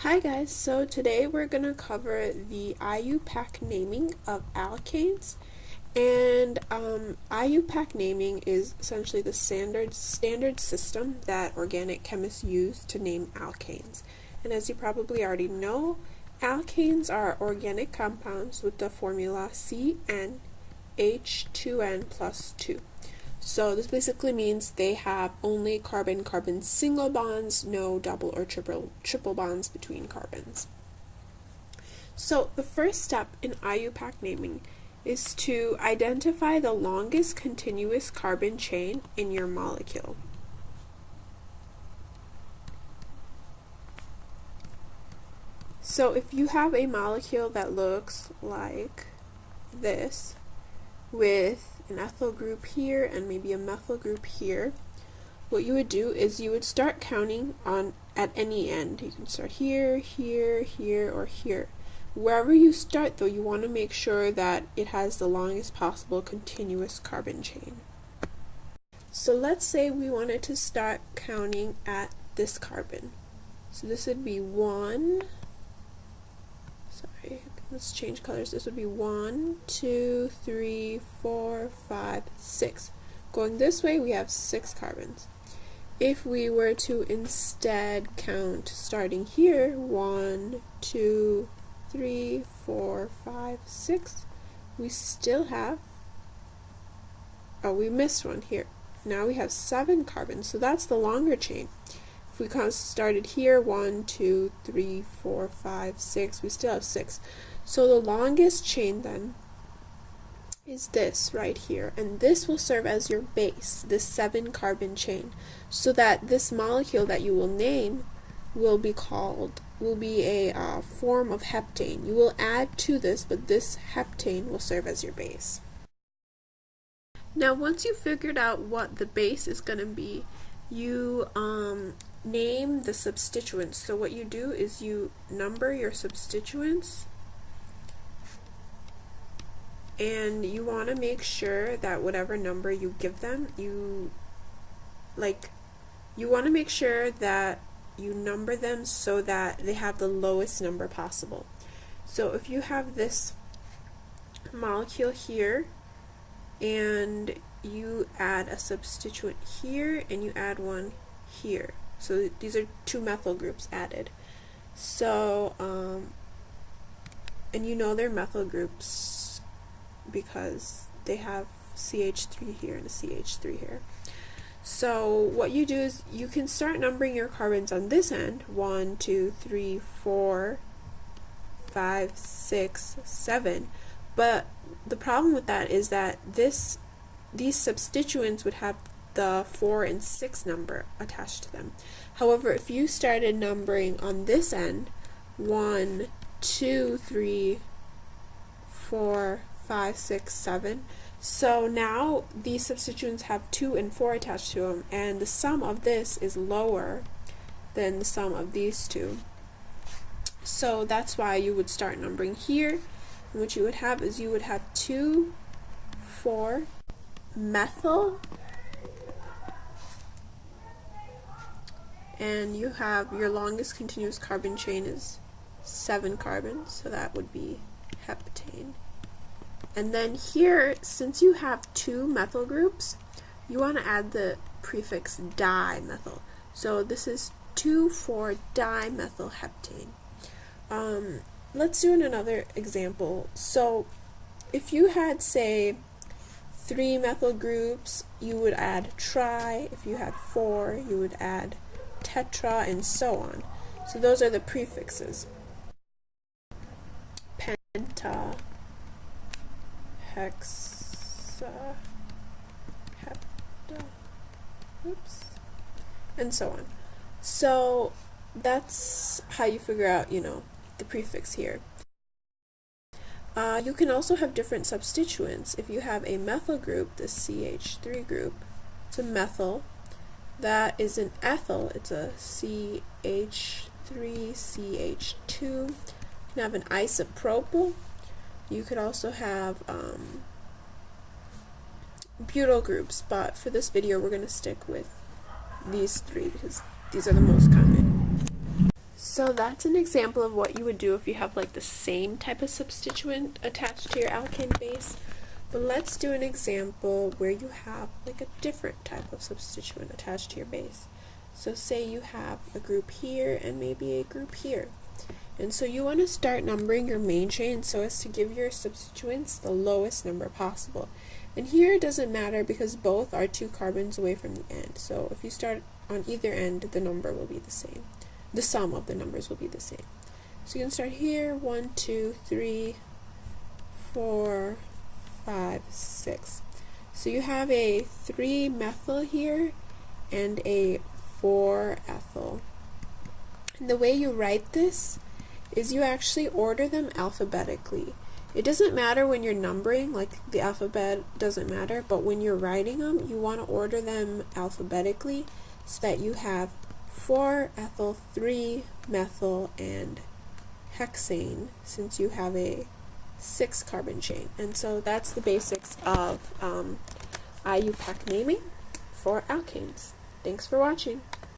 Hi guys, so today we're going to cover the IUPAC naming of alkanes, and IUPAC naming is essentially the standard system that organic chemists use to name alkanes. And as you probably already know, alkanes are organic compounds with the formula CnH2n plus 2. So this basically means they have only carbon-carbon single bonds, no double or triple bonds between carbons. So the first step in IUPAC naming is to identify the longest continuous carbon chain in your molecule. So if you have a molecule that looks like this, with an ethyl group here and maybe a methyl group here, what you would do is you would start counting at any end. You can start here, here, here, or here. Wherever you start though, you want to make sure that it has the longest possible continuous carbon chain. So let's say we wanted to start counting at this carbon. So this would be 1, let's change colors. This would be 1, 2, 3, 4, 5, 6. Going this way, we have 6 carbons. If we were to instead count starting here, 1, 2, 3, 4, 5, 6, we still have, we missed one here. Now we have 7 carbons, so that's the longer chain. If we started here, 1, 2, 3, 4, 5, 6, we still have 6. So the longest chain then is this right here, and this will serve as your base, this 7 carbon chain, so that this molecule that you will name will be a form of heptane. You will add to this, but this heptane will serve as your base. Now once you've figured out what the base is going to be, you name the substituents. So what you do is you number your substituents, and you want to make sure that whatever number you give them, you want to make sure that you number them so that they have the lowest number possible. So if you have this molecule here and you add a substituent here and you add one here, so these are 2 methyl groups added. So and you know they're methyl groups because they have CH3 here and a CH3 here. So what you do is you can start numbering your carbons on this end, 1, 2, 3, 4, 5, 6, 7. But the problem with that is that these substituents would have the 4 and 6 number attached to them. However, if you started numbering on this end, 1, 2, 3, 4, 5, 6, 7. So now these substituents have 2 and 4 attached to them, and the sum of this is lower than the sum of these two. So that's why you would start numbering here. And what you would have is you would have 2, 4, methyl, and you have your longest continuous carbon chain is 7 carbons, so that would be heptane. And then here, since you have 2 methyl groups, you want to add the prefix dimethyl. So this is 2,4-dimethylheptane. Let's do another example. So if you had, say, 3 methyl groups, you would add tri. If you had 4, you would add tetra, and so on. So those are the prefixes. Penta, hexa, hepta, and so on. So that's how you figure out, the prefix here. You can also have different substituents. If you have a methyl group, the CH3 group, it's a methyl. That is an ethyl, it's a CH3CH2. You can have an isopropyl. You could also have butyl groups, but for this video we're going to stick with these 3 because these are the most common. So that's an example of what you would do if you have like the same type of substituent attached to your alkane base. But let's do an example where you have like a different type of substituent attached to your base. So say you have a group here and maybe a group here. And so you want to start numbering your main chain so as to give your substituents the lowest number possible. And here it doesn't matter because both are 2 carbons away from the end. So if you start on either end, the number will be the same. The sum of the numbers will be the same. So you can start here, 1, 2, 3, 4, 5, 6. So you have a 3-methyl here and a 4-ethyl. And the way you write this is you actually order them alphabetically. It doesn't matter when you're numbering, like the alphabet doesn't matter, but when you're writing them, you want to order them alphabetically so that you have 4-ethyl, 3-methyl, and hexane, since you have a 6-carbon chain. And so that's the basics of IUPAC naming for alkanes. Thanks for watching.